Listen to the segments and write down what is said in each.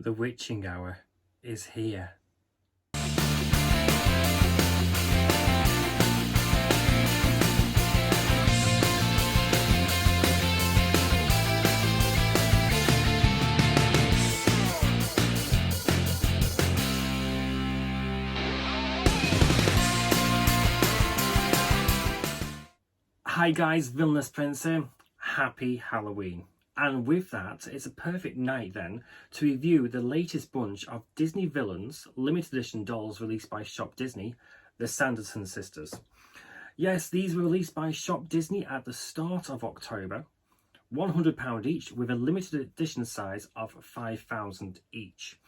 The witching hour is here. Hi guys, Villainous Prince here. Happy Halloween. And with that, it's a perfect night then to review the latest bunch of Disney Villains limited edition dolls released by Shop Disney, the Sanderson sisters. Yes, these were released by Shop Disney at the start of October, £100 each with a limited edition size of 5,000 each.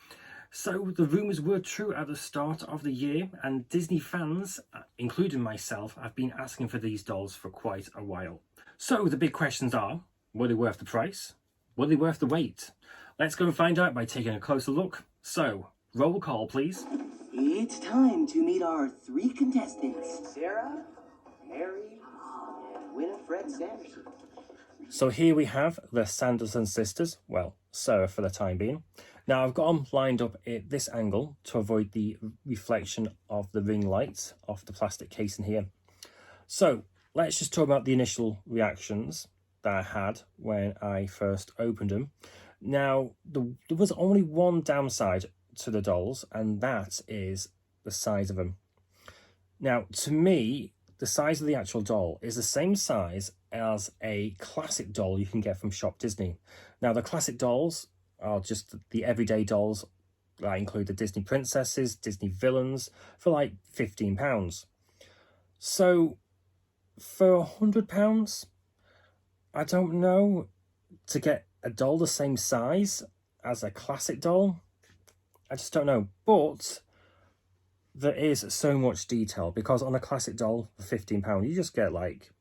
So the rumours were true at the start of the year, and Disney fans, including myself, have been asking for these dolls for quite a while. So the big questions are, were they worth the price? Were they worth the wait? Let's go and find out by taking a closer look. So, roll call please. It's time to meet our three contestants, Sarah, Mary, and Winifred Sanderson. So here we have the Sanderson sisters, well, Sarah for the time being. Now I've got them lined up at this angle to avoid the reflection of the ring light off the plastic casing here. So let's just talk about the initial reactions that I had when I first opened them. Now there was only one downside to the dolls, and that is the size of them. Now to me, the size of the actual doll is the same size as a classic doll you can get from Shop Disney. Now the classic dolls are just the everyday dolls that include the Disney princesses, Disney villains for like £15. So for £100, I don't know, to get a doll the same size as a classic doll, I just don't know. But there is so much detail, because on a classic doll for £15 you just get like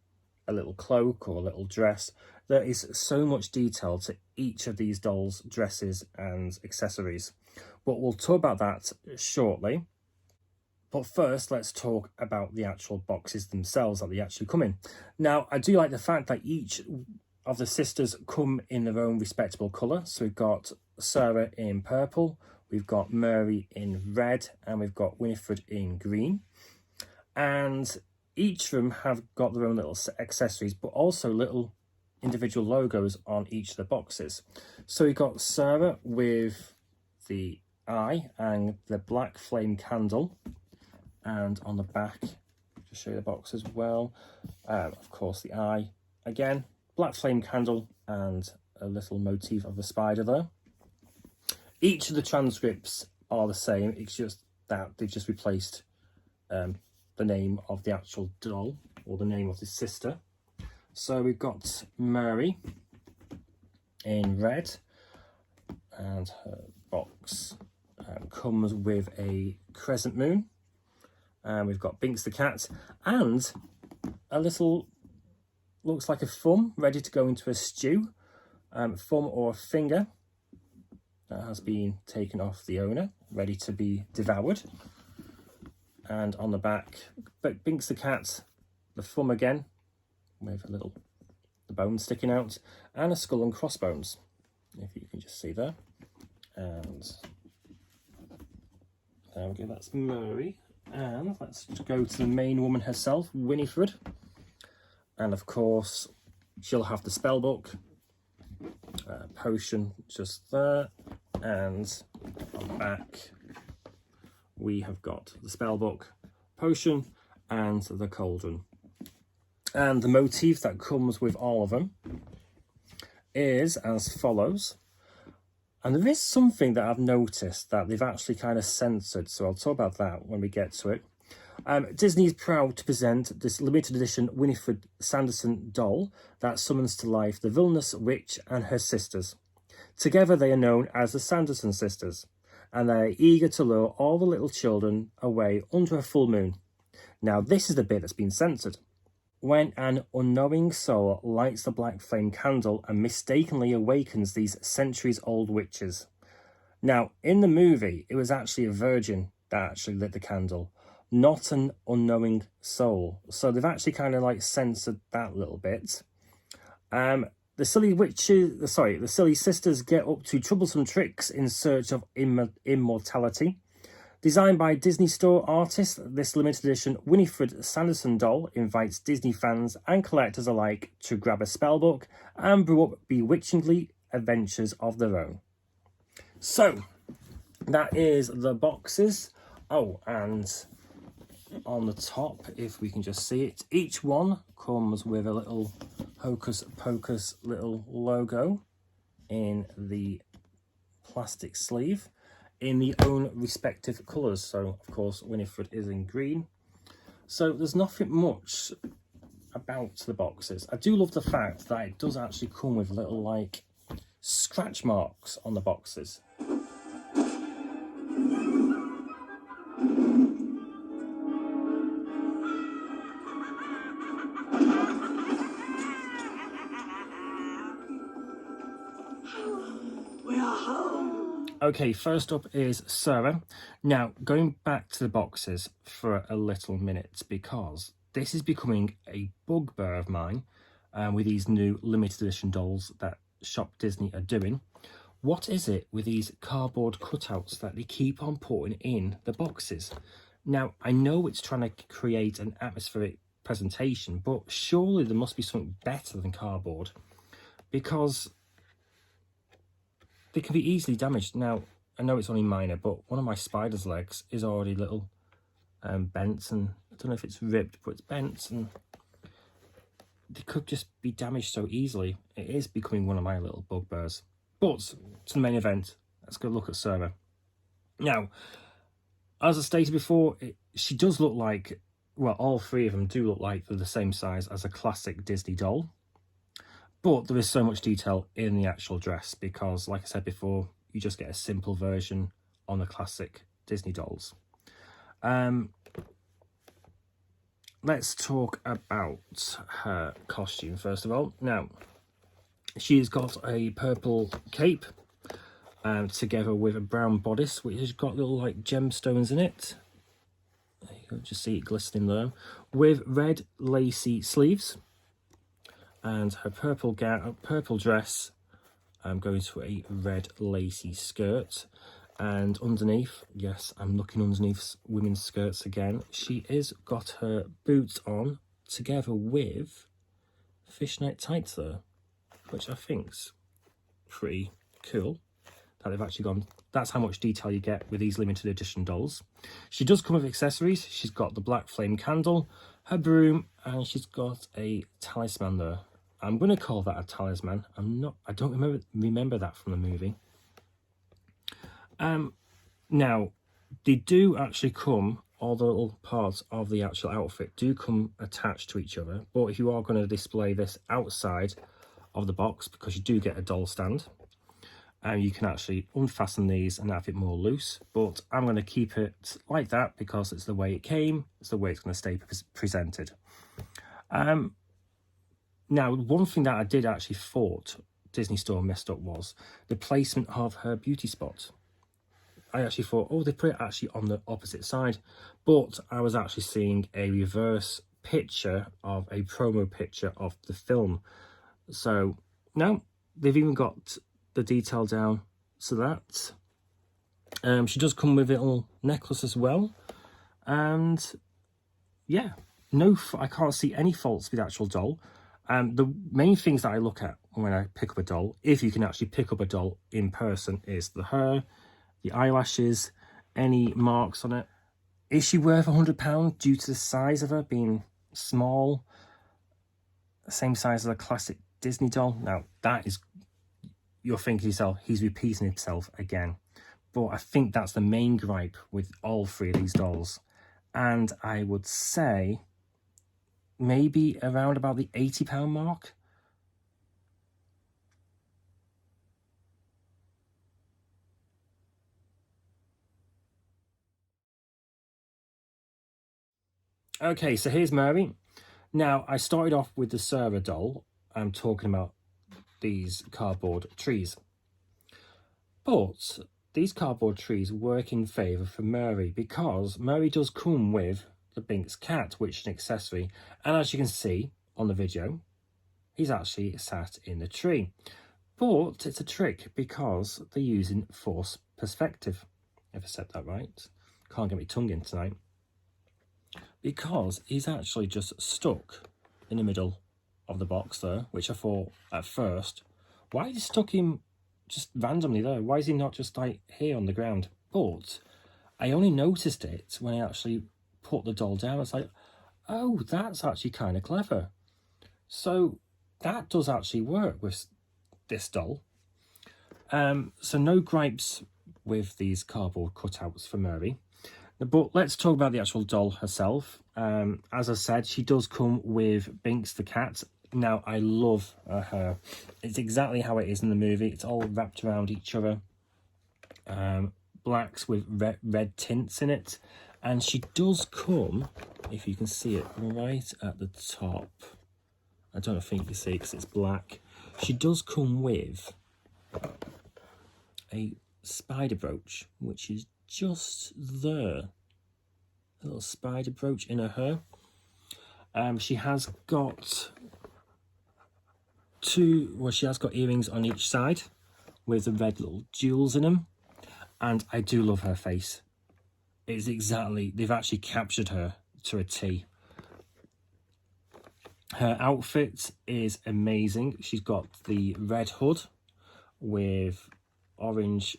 a little cloak or a little dress. There is so much detail to each of these dolls' dresses and accessories, but we'll talk about that shortly. But first, let's talk about the actual boxes themselves that they actually come in. Now, I do like the fact that each of the sisters come in their own respectable colour. So we've got Sarah in purple, we've got Mary in red, and we've got Winifred in green. And each of them have got their own little accessories, but also little individual logos on each of the boxes. So we've got Sarah with the eye and the black flame candle, and on the back, to show you the box as well, of course the eye again, black flame candle, and a little motif of a spider there. Each of the transcripts are the same, it's just that they've just replaced the name of the actual doll, or the name of the sister. So we've got Mary in red, and her box comes with a crescent moon. And we've got Binks the cat, and a little, looks like a thumb ready to go into a stew. Thumb or a finger that has been taken off the owner, ready to be devoured. And on the back, Binks the cat, the thumb again, with a little, the bone sticking out, and a skull and crossbones, if you can just see there. And there we go, that's Mary. And let's go to the main woman herself, Winifred. And of course, she'll have the spell book, potion just there, and on the back we have got the spell book, potion, and the cauldron. And the motif that comes with all of them is as follows. And there is something that I've noticed that they've actually kind of censored, so I'll talk about that when we get to it. Disney is proud to present this limited edition Winifred Sanderson doll that summons to life the villainous witch and her sisters. Together they are known as the Sanderson sisters, and they are eager to lure all the little children away under a full moon. Now this is the bit that's been censored. When an unknowing soul lights the black flame candle and mistakenly awakens these centuries-old witches. Now, in the movie, it was actually a virgin that actually lit the candle, not an unknowing soul. So they've actually kind of like censored that little bit. The silly sisters get up to troublesome tricks in search of immortality. Designed by Disney Store artist, this limited edition Winifred Sanderson doll invites Disney fans and collectors alike to grab a spellbook and brew up bewitchingly adventures of their own. So, that is the boxes. Oh, and on the top, if we can just see it, each one comes with a little Hocus Pocus little logo in the plastic sleeve in the own respective colours. So of course Winifred is in green. So there's nothing much about the boxes. I do love the fact that it does actually come with little like scratch marks on the boxes. Okay, first up is Sarah. Now, going back to the boxes for a little minute, because this is becoming a bugbear of mine with these new limited edition dolls that Shop Disney are doing. What is it with these cardboard cutouts that they keep on putting in the boxes? Now, I know it's trying to create an atmospheric presentation, but surely there must be something better than cardboard, because they can be easily damaged. Now, I know it's only minor, but one of my spider's legs is already little bent, and I don't know if it's ripped, but it's bent, and they could just be damaged so easily. It is becoming one of my little bugbears. But to the main event, let's go look at Sarah. Now, as I stated before, she does look like, well, all three of them do look like they're the same size as a classic Disney doll. But there is so much detail in the actual dress because, like I said before, you just get a simple version on the classic Disney dolls. Let's talk about her costume first of all. Now, she's got a purple cape together with a brown bodice, which has got little like gemstones in it. There you go, just see it glistening there. With red lacy sleeves. And her purple dress going to a red lacy skirt. And underneath, yes, I'm looking underneath women's skirts again. She is got her boots on together with fishnet tights there, which I think's pretty cool. That they've actually gone. That's how much detail you get with these limited edition dolls. She does come with accessories. She's got the black flame candle, her broom, and she's got a talisman there. I'm going to call that a talisman. I don't remember that from the movie. Now, they do actually come, all the little parts of the actual outfit do come attached to each other. But if you are going to display this outside of the box, because you do get a doll stand, you can actually unfasten these and have it more loose. But I'm going to keep it like that because it's the way it came. It's the way it's going to stay presented. Now, one thing that I did actually thought Disney Store messed up was the placement of her beauty spot. I actually thought, oh, they put it actually on the opposite side, but I was actually seeing a reverse picture of a promo picture of the film. So, no, they've even got the detail down to that. She does come with a little necklace as well. And, yeah, I can't see any faults with the actual doll. The main things that I look at when I pick up a doll, if you can actually pick up a doll in person, is the hair, the eyelashes, any marks on it. Is she worth £100 due to the size of her being small, same size as a classic Disney doll? Now, that is, you're thinking to yourself, he's repeating himself again. But I think that's the main gripe with all three of these dolls. And I would say maybe around about the £80 mark. Okay, so here's Mary. Now, I started off with the Sarah doll. I'm talking about these cardboard trees. But these cardboard trees work in favour for Mary because Mary does come with the Binks cat, which is an accessory. And as you can see on the video, he's actually sat in the tree. But it's a trick because they're using force perspective. If I said that right. Can't get my tongue in tonight. Because he's actually just stuck in the middle of the box there, which I thought at first, why is he stuck him just randomly there? Why is he not just like here on the ground? But I only noticed it when I actually put the doll down. It's like, oh, that's actually kind of clever. So that does actually work with this doll. So no gripes with these cardboard cutouts for Mary. But let's talk about the actual doll herself. As I said, she does come with Binks the cat. Now, I love her. It's exactly how it is in the movie. It's all wrapped around each other. Blacks with red tints in it. And she does come, if you can see it, right at the top. I don't think you see it because it's black. She does come with a spider brooch, which is just there. A little spider brooch in her hair. She has got she has got earrings on each side with the red little jewels in them. And I do love her face. It's exactly, they've actually captured her to a T. Her outfit is amazing. She's got the red hood with orange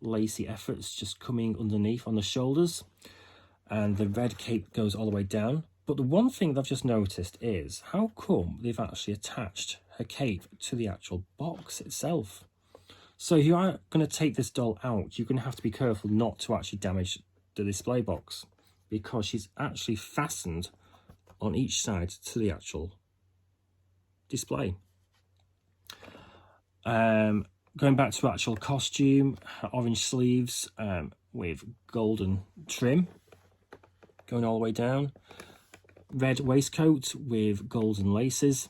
lacy efforts just coming underneath on the shoulders, and the red cape goes all the way down. But the one thing that I've just noticed is how come they've actually attached her cape to the actual box itself. So if you are going to take this doll out, you're going to have to be careful not to actually damage the display box, because she's actually fastened on each side to the actual display. Going back to actual costume, orange sleeves with golden trim going all the way down. Red waistcoat with golden laces.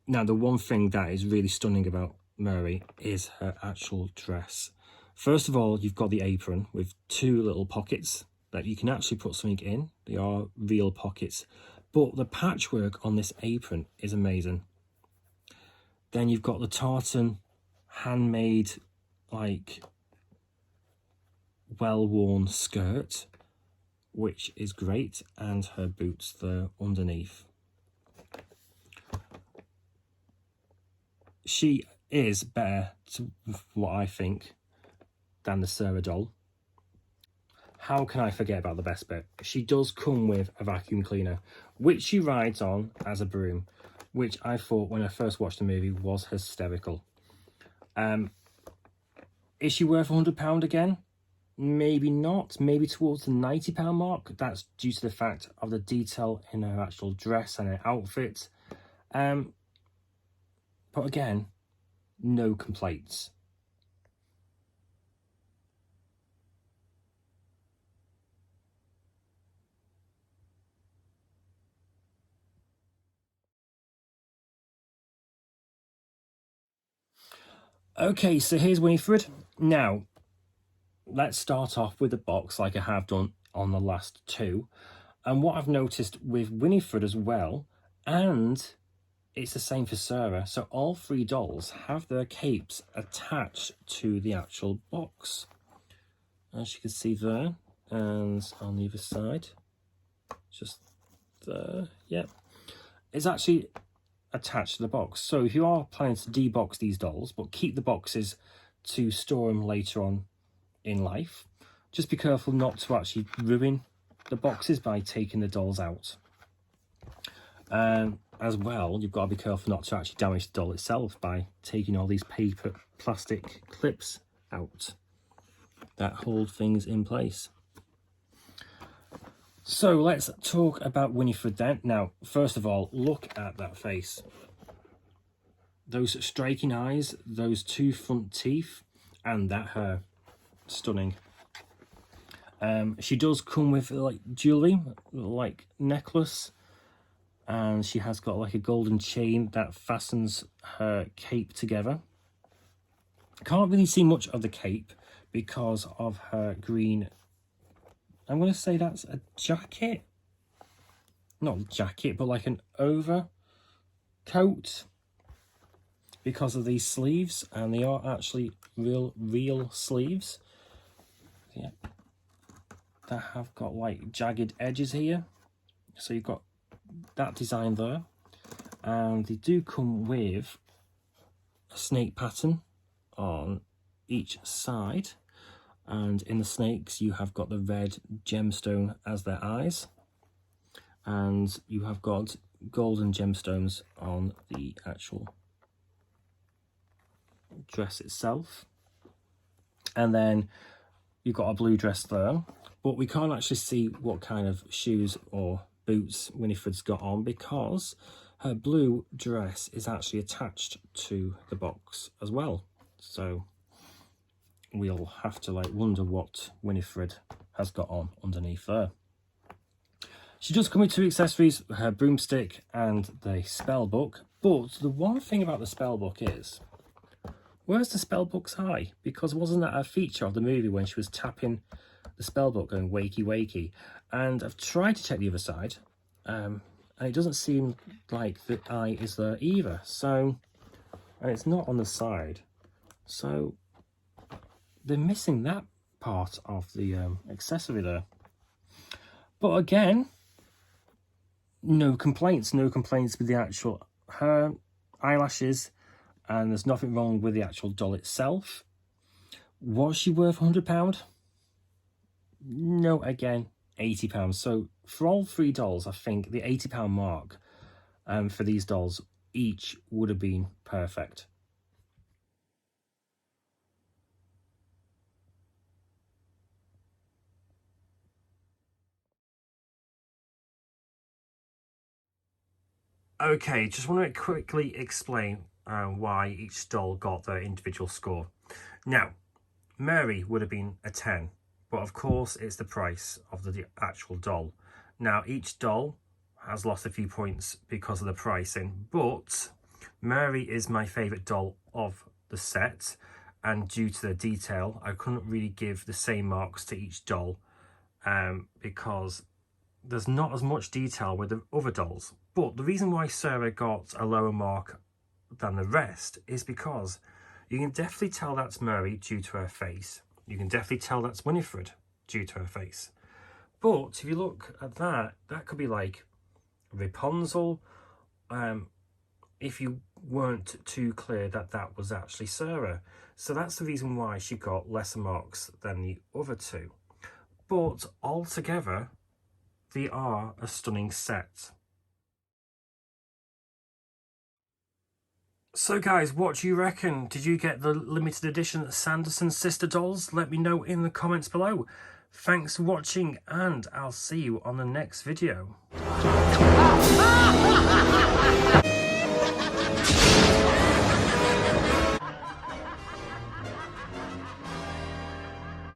Now, the one thing that is really stunning about Mary is her actual dress. First of all, you've got the apron with two little pockets that you can actually put something in. They are real pockets. But the patchwork on this apron is amazing. Then you've got the tartan, handmade, like, well-worn skirt, which is great, and her boots there underneath. She is better, to what I think, than the Sarah doll. How can I forget about the best bit? She does come with a vacuum cleaner, which she rides on as a broom, which I thought when I first watched the movie was hysterical. Is she worth £100 again? Maybe not. Maybe towards the £90 mark. That's due to the fact of the detail in her actual dress and her outfit. But again, no complaints. Okay, so here's Winifred. Now, let's start off with the box like I have done on the last two. And what I've noticed with Winifred as well, and it's the same for Sarah, so all three dolls have their capes attached to the actual box. As you can see there, and on the other side, just there, yep. It's actually attached to the box. So if you are planning to debox these dolls, but keep the boxes to store them later on in life, just be careful not to actually ruin the boxes by taking the dolls out. As well, you've got to be careful not to actually damage the doll itself by taking all these paper plastic clips out that hold things in place. So let's talk about Winifred then. Now, first of all, look at that face. Those striking eyes, those two front teeth, and that hair. Stunning. She does come with like jewelry, like necklace, and she has got like a golden chain that fastens her cape together. Can't really see much of the cape because of her green, I'm going to say that's a jacket. Not a jacket, but like an over. coat because of these sleeves, and they are actually real sleeves. Yeah, that have got like jagged edges here, so you've got that design there, and they do come with a snake pattern on each side, and in the snakes you have got the red gemstone as their eyes, and you have got golden gemstones on the actual dress itself. And then you've got a blue dress there, but we can't actually see what kind of shoes or boots Winifred's got on because her blue dress is actually attached to the box as well. So we'll have to like wonder what Winifred has got on underneath there. She does come with two accessories, her broomstick and the spell book. But the one thing about the spell book is, where's the spell book's eye? Because wasn't that a feature of the movie when she was tapping the spell book going wakey wakey? And I've tried to check the other side, and it doesn't seem like the eye is there either. So, and it's not on the side. So they're missing that part of the accessory there. But again, no complaints with the actual her eyelashes, and there's nothing wrong with the actual doll itself. Was she worth £100? No, again, £80. So for all three dolls, I think the £80 mark for these dolls each would have been perfect. Okay, just want to quickly explain why each doll got their individual score. Now, Mary would have been a 10, but of course it's the price of the actual doll. Now, each doll has lost a few points because of the pricing, but Mary is my favourite doll of the set, and due to the detail, I couldn't really give the same marks to each doll because there's not as much detail with the other dolls. But the reason why Sarah got a lower mark than the rest is because you can definitely tell that's Mary due to her face. You can definitely tell that's Winifred due to her face. But if you look at that, that could be like Rapunzel, if you weren't too clear that that was actually Sarah. So that's the reason why she got lesser marks than the other two. But altogether, they are a stunning set. So guys, what do you reckon? Did you get the limited edition Sanderson sister dolls? Let me know in the comments below. Thanks for watching, and I'll see you on the next video.